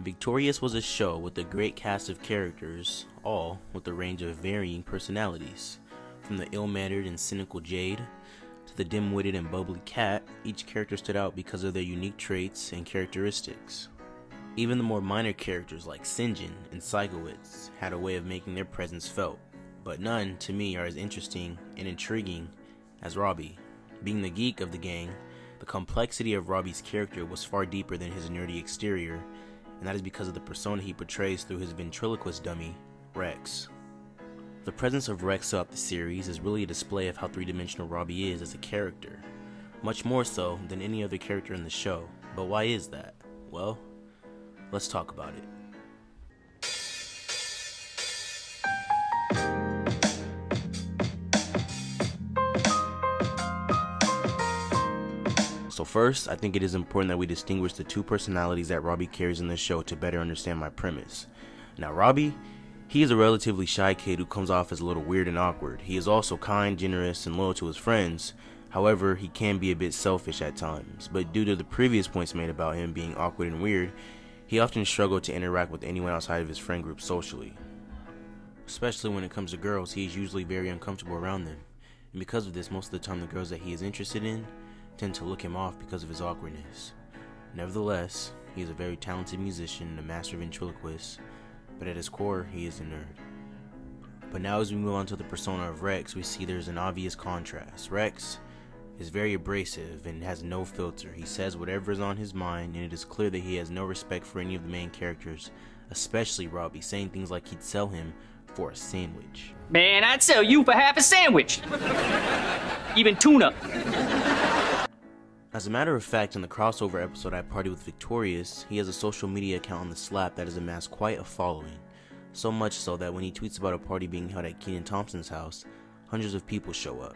Victorious was a show with a great cast of characters, all with a range of varying personalities. From the ill-mannered and cynical Jade to the dim-witted and bubbly Kat, each character stood out because of their unique traits and characteristics. Even the more minor characters like Sinjin and Psychowitz had a way of making their presence felt, but none, to me, are as interesting and intriguing as Robbie. Being the geek of the gang, the complexity of Robbie's character was far deeper than his nerdy exterior, and that is because of the persona he portrays through his ventriloquist dummy, Rex. The presence of Rex throughout the series is really a display of how three-dimensional Robbie is as a character, much more so than any other character in the show. But why is that? Well, let's talk about it. So first, I think it is important that we distinguish the two personalities that Robbie carries in the show to better understand my premise. Now Robbie, he is a relatively shy kid who comes off as a little weird and awkward. He is also kind, generous, and loyal to his friends. However, he can be a bit selfish at times, but due to the previous points made about him being awkward and weird, he often struggled to interact with anyone outside of his friend group socially. Especially when it comes to girls, he is usually very uncomfortable around them, and because of this, most of the time the girls that he is interested in tend to look him off because of his awkwardness. Nevertheless, he is a very talented musician and a master ventriloquist, but at his core, he is a nerd. But now as we move on to the persona of Rex, we see there's an obvious contrast. Rex is very abrasive and has no filter. He says whatever is on his mind, and it is clear that he has no respect for any of the main characters, especially Robbie, saying things like he'd sell him for a sandwich. Man, I'd sell you for half a sandwich. Even tuna. As a matter of fact, in the crossover episode I Party with Victorious, he has a social media account on the Slap that has amassed quite a following. So much so that when he tweets about a party being held at Kenan Thompson's house, hundreds of people show up.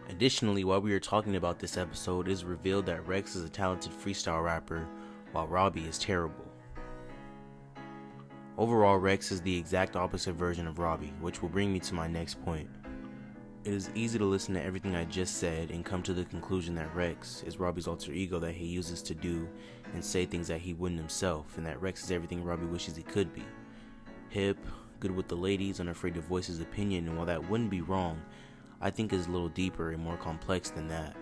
Additionally, while we are talking about this episode, it is revealed that Rex is a talented freestyle rapper, while Robbie is terrible. Overall, Rex is the exact opposite version of Robbie, which will bring me to my next point. It is easy to listen to everything I just said and come to the conclusion that Rex is Robbie's alter ego that he uses to do and say things that he wouldn't himself, and that Rex is everything Robbie wishes he could be. Hip, good with the ladies, unafraid to voice his opinion, and while that wouldn't be wrong, I think is a little deeper and more complex than that.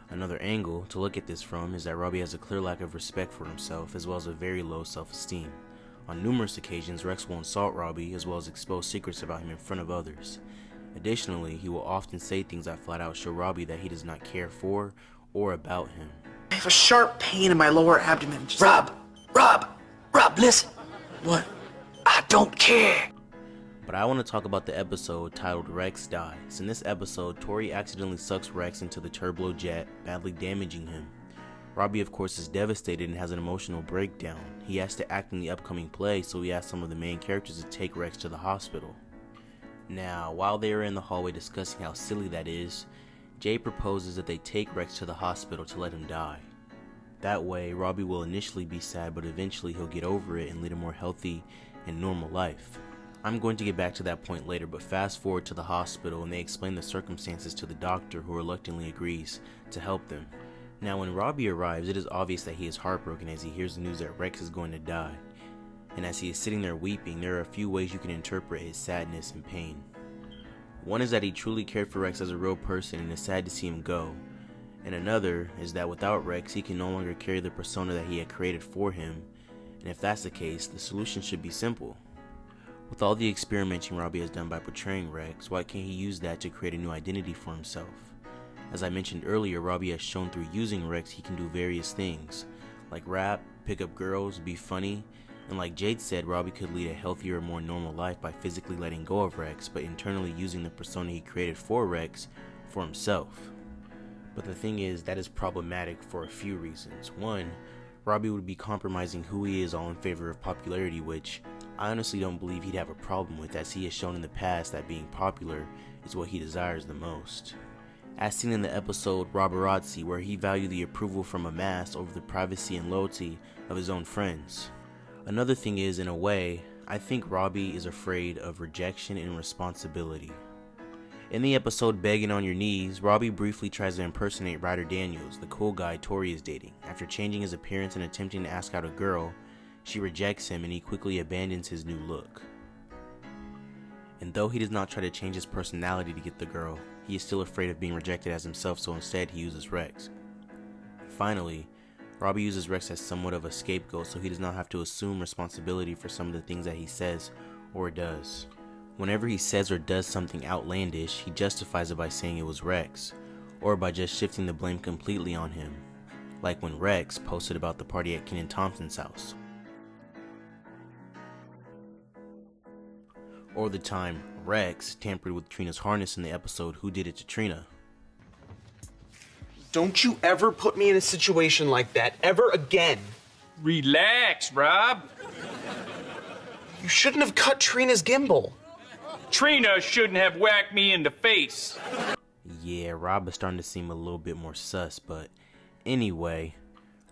Another angle to look at this from is that Robbie has a clear lack of respect for himself as well as a very low self-esteem. On numerous occasions, Rex will insult Robbie as well as expose secrets about him in front of others. Additionally, he will often say things that flat out show Robbie that he does not care for or about him. I have a sharp pain in my lower abdomen. Rob, listen. What? I don't care. But I want to talk about the episode titled Rex Dies. In this episode, Tori accidentally sucks Rex into the turbo jet, badly damaging him. Robbie, of course, is devastated and has an emotional breakdown. He has to act in the upcoming play, so he asks some of the main characters to take Rex to the hospital. Now, while they are in the hallway discussing how silly that is, Jay proposes that they take Rex to the hospital to let him die. That way, Robbie will initially be sad, but eventually he'll get over it and lead a more healthy and normal life. I'm going to get back to that point later, but fast forward to the hospital and they explain the circumstances to the doctor, who reluctantly agrees to help them. Now, when Robbie arrives, it is obvious that he is heartbroken as he hears the news that Rex is going to die. And as he is sitting there weeping, there are a few ways you can interpret his sadness and pain. One is that he truly cared for Rex as a real person and is sad to see him go. And another is that without Rex, he can no longer carry the persona that he had created for him. And if that's the case, the solution should be simple. With all the experimenting Robbie has done by portraying Rex, why can't he use that to create a new identity for himself? As I mentioned earlier, Robbie has shown through using Rex he can do various things, like rap, pick up girls, be funny, and like Jade said, Robbie could lead a healthier, more normal life by physically letting go of Rex, but internally using the persona he created for Rex for himself. But the thing is, that is problematic for a few reasons. One, Robbie would be compromising who he is all in favor of popularity, which I honestly don't believe he'd have a problem with, as he has shown in the past that being popular is what he desires the most. As seen in the episode Robberazzi, where he valued the approval from a mass over the privacy and loyalty of his own friends. Another thing is, in a way, I think Robbie is afraid of rejection and responsibility. In the episode Begging on Your Knees, Robbie briefly tries to impersonate Ryder Daniels, the cool guy Tori is dating. After changing his appearance and attempting to ask out a girl, She rejects him and he quickly abandons his new look. And though he does not try to change his personality to get the girl, he is still afraid of being rejected as himself, so instead he uses Rex. Finally, Robbie uses Rex as somewhat of a scapegoat so he does not have to assume responsibility for some of the things that he says or does. Whenever he says or does something outlandish, he justifies it by saying it was Rex, or by just shifting the blame completely on him, like when Rex posted about the party at Kenan Thompson's house. Or the time Rex tampered with Trina's harness in the episode Who Did It to Trina. Don't you ever put me in a situation like that, ever again. Relax, Rob. You shouldn't have cut Trina's gimbal. Trina shouldn't have whacked me in the face. Yeah, Rob is starting to seem a little bit more sus, but anyway,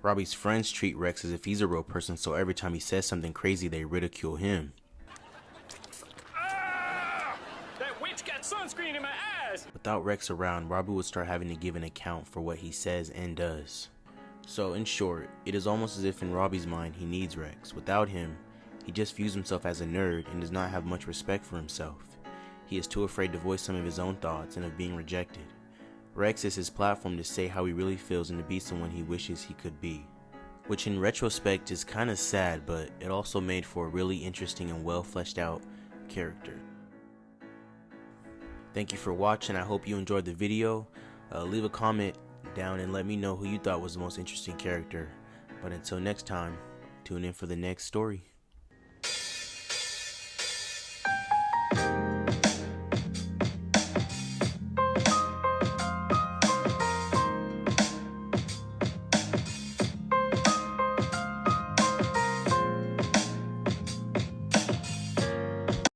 Robbie's friends treat Rex as if he's a real person, so every time he says something crazy, they ridicule him. That witch got sunscreen in my eyes. Without Rex around, Robbie would start having to give an account for what he says and does. So in short, it is almost as if in Robbie's mind he needs Rex. Without him, he just views himself as a nerd and does not have much respect for himself. He is too afraid to voice some of his own thoughts and of being rejected. Rex is his platform to say how he really feels and to be someone he wishes he could be. Which in retrospect is kinda sad, but it also made for a really interesting and well fleshed out character. Thank you for watching. I hope you enjoyed the video. Leave a comment down and let me know who you thought was the most interesting character. But until next time, tune in for the next story.